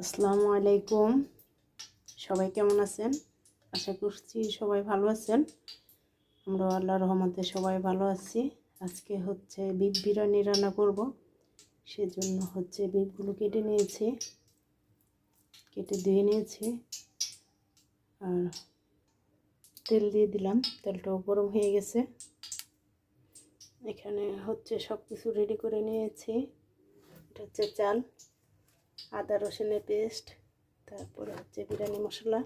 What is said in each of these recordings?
আসসালামু আলাইকুম। সবাই কেমন আছেন? আশা করছি সবাই ভালো আছেন। আমরা আল্লাহর রহমতে সবাই ভালো আছি। আজকে হচ্ছে বিফ বিরিয়ানি রান্না করব। সেজন্য হচ্ছে বিফগুলো কেটে নিয়েছি, কেটে ধুয়ে নিয়েছি আর তেল দিয়ে দিলাম। তেলটাও গরম হয়ে গেছে। এখানে হচ্ছে সব কিছু রেডি করে নিয়েছি। এটা হচ্ছে চাল, আদা রসুনের পেস্ট, তারপরে হচ্ছে বিরিয়ানি মশলা,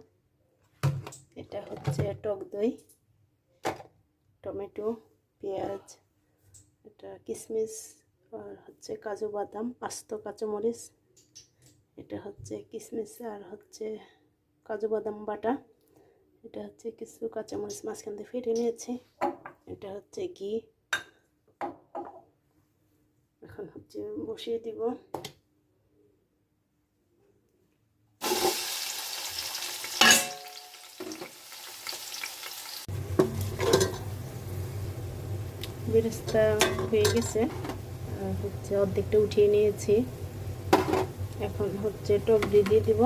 এটা হচ্ছে টক দই, টমেটো, পেঁয়াজ, এটা কিশমিশ আর হচ্ছে কাজু বাদাম, আস্ত কাঁচামরিচ, এটা হচ্ছে কিশমিশ আর হচ্ছে কাজু বাদাম বাটা, এটা হচ্ছে কিছু কাঁচামরিচ মাঝখান দিয়ে ফেটে নিয়েছি, এটা হচ্ছে ঘি। এখন হচ্ছে বসিয়ে দিব। বেরেস্তা হয়ে গেছে আর হচ্ছে অর্ধেকটা উঠিয়ে নিয়েছি। এখন হচ্ছে টক দই দিয়ে দিব।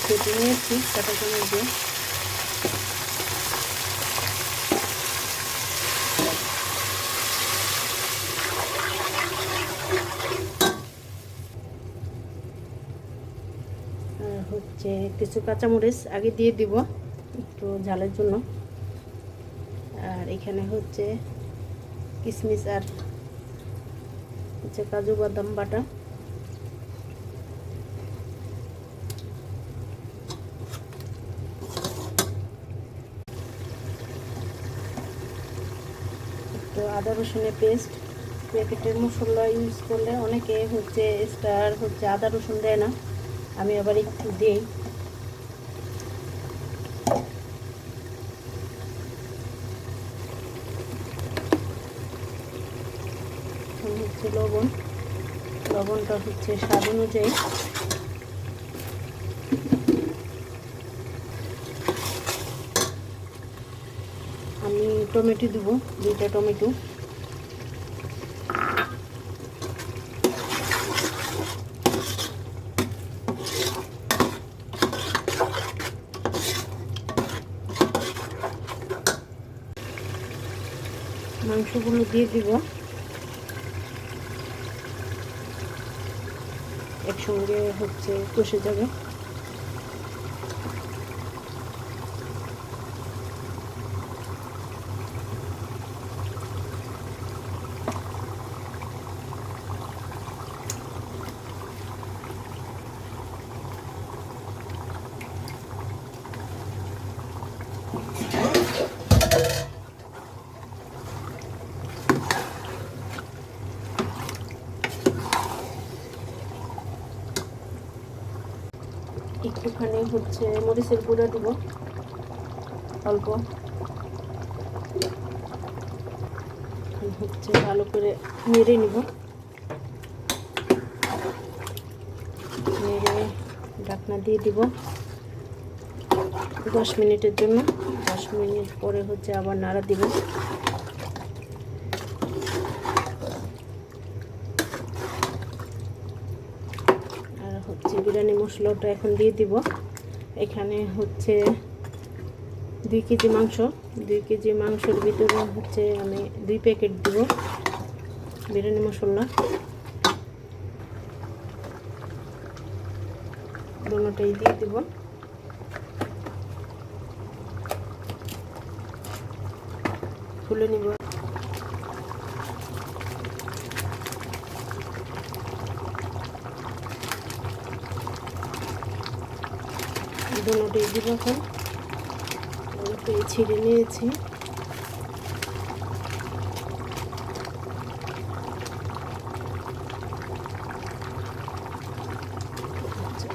কেটে নিয়েছি কাঁটা চামচ দিয়ে। আর হচ্ছে কিছু কাঁচামরিচ আগে দিয়ে দিব একটু ঝালের জন্য। আর এখানে হচ্ছে কিশমিশ আর হচ্ছে কাজু বাদাম বাটা, তো আদা রসুনের পেস্ট। প্যাকেটের মশলা ইউজ করলে অনেকে হচ্ছে স্টার হচ্ছে আদা রসুন দেয় না, আমি আবার একটু দিই। হচ্ছে লবণটা হচ্ছে স্বাদ অনুযায়ী। আমি টমেটো দেবো, 2টা টমেটো। মাংসগুলো দিয়ে দিব, একসঙ্গে হচ্ছে কষে যাবে। একটুখানি হচ্ছে মরিচের গুঁড়া দিব অল্প, হচ্ছে ভালো করে নেড়ে নিব। নেড়ে ঢাকনা দিয়ে দিব 10 মিনিটের জন্য। 10 মিনিট পরে হচ্ছে আবার নাড়া দিব। আর হচ্ছে বিরিয়ানি মশলাটা এখন দিয়ে দিব। এখানে হচ্ছে 2 কেজি মাংস। 2 কেজি মাংসের ভিতরে হচ্ছে আমি 2 প্যাকেট দিব বিরিয়ানি মশলা। দুটোটাই দিয়ে দিব। খুলে নিব। দুটোটাই দিব। এখন দুটোই ছিঁড়ে নিয়েছি।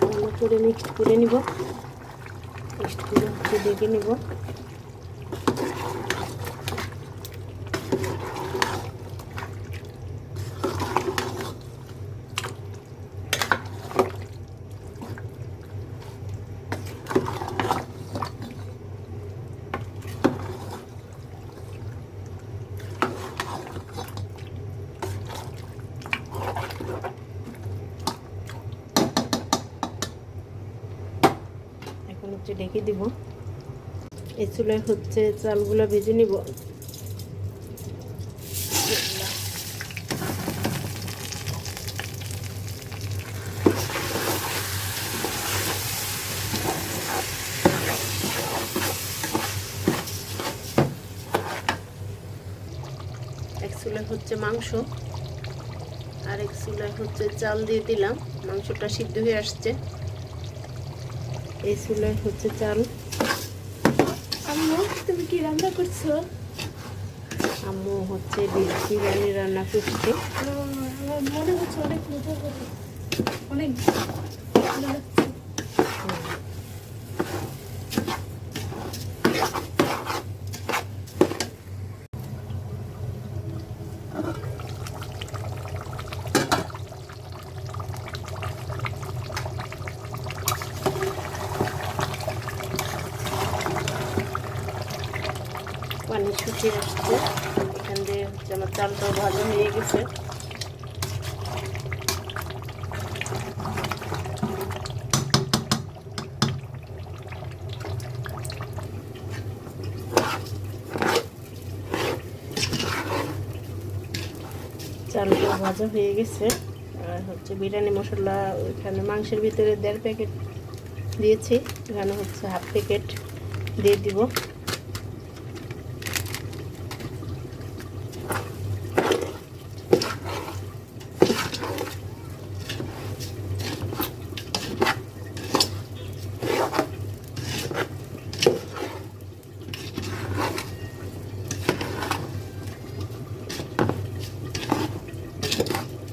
ভালো করে মিক্সড করে নিব। মিক্সড করে হচ্ছে দেখে নিব। হচ্ছে ঢেকে দিব। এই চুলায় হচ্ছে চালগুলো ভেজে নিব। এক চুলায় হচ্ছে মাংস আর এক চুলায় হচ্ছে চাল দিয়ে দিলাম। মাংসটা সিদ্ধ হয়ে আসছে। এই চুলায় হচ্ছে চাল। আম্মু তুমি কি রান্না করছো? আম্মু হচ্ছে বিরিয়ানি রান্না করছে। আমার মনে হচ্ছে অনেক মজা হবে, অনেক ভালো লাগছে। পানি শুকিয়ে আসছে। এখান দিয়ে হচ্ছে আমার চালটাও ভালো হয়ে গেছে। চালটা ভাজা হয়ে গেছে। আর হচ্ছে বিরিয়ানি মশলা ওইখানে মাংসের ভিতরে 1.5 প্যাকেট দিয়েছি, এখানে হচ্ছে 1/2 প্যাকেট দিয়ে দিব।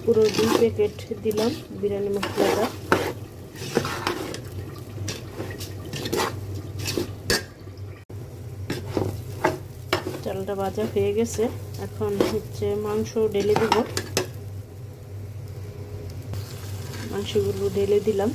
পুরো 2 প্যাকেট দিলাম বিরিয়ানি মশলাটা। চালটা ভাজা হয়ে গেছে। এখন হচ্ছে মাংস ঢেলে দিব। মাংসগুলো ঢেলে দিলাম।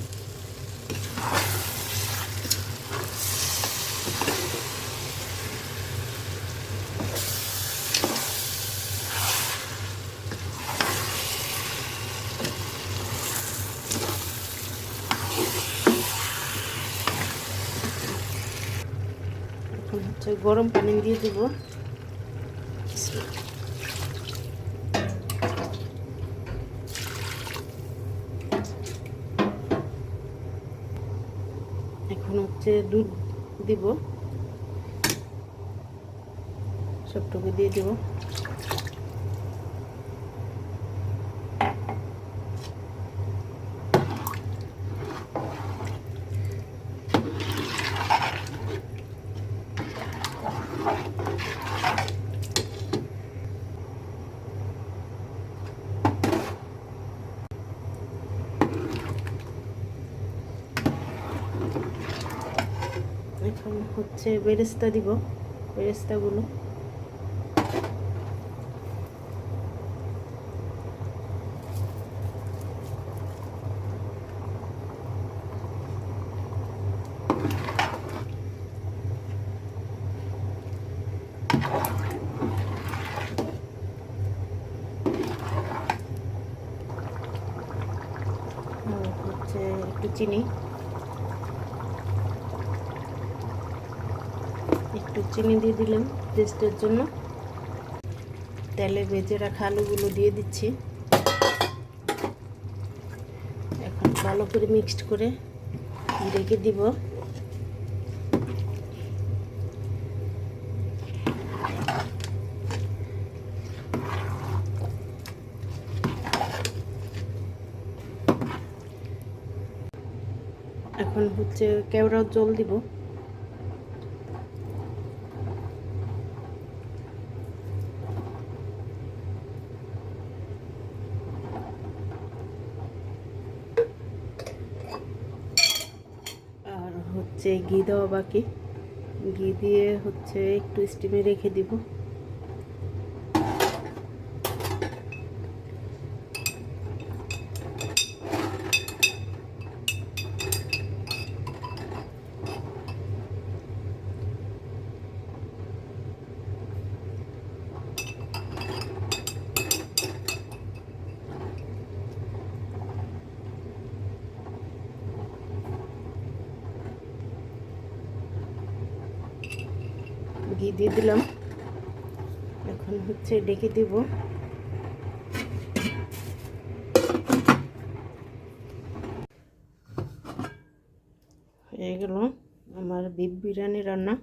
এখন হচ্ছে গরম পানি দিয়ে দিব। এখন হচ্ছে দুধ দিব, সবটুকু দিয়ে দিব। এখন হচ্ছে বেরেস্তা দিব, বেরেস্তাগুলো। হচ্ছে একটু চিনি, একটু চিনি দিয়ে দিলাম টেস্টের জন্য। তেলে ভেজে রাখা আলুগুলো দিয়ে দিচ্ছি। এখন ভালো করে মিক্সড করে রেখে দিব। এখন হচ্ছে কেওড়ার জল দিব। আর হচ্ছে ঘি দেওয়া বাকি, ঘি দিয়ে হচ্ছে একটু স্টিমে রেখে দিব। ঘি দিয়ে দিলাম। এখন হচ্ছে ডেকে দিব। হয়ে গেল আমার বিফ বিরিয়ানি রান্না।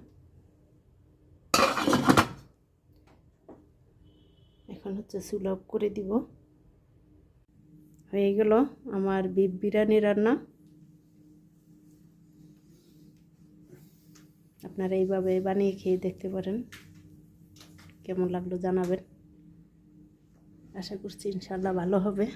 এখন হচ্ছে চুলা অফ করে দিব। হয়ে গেল আমার বিফ বিরিয়ানি রান্না। আপনারা এইভাবে বানিয়ে খেয়ে দেখতে পারেন, কেমন লাগলো জানাবেন। আশা করছি ইনশাআল্লাহ ভালো হবে।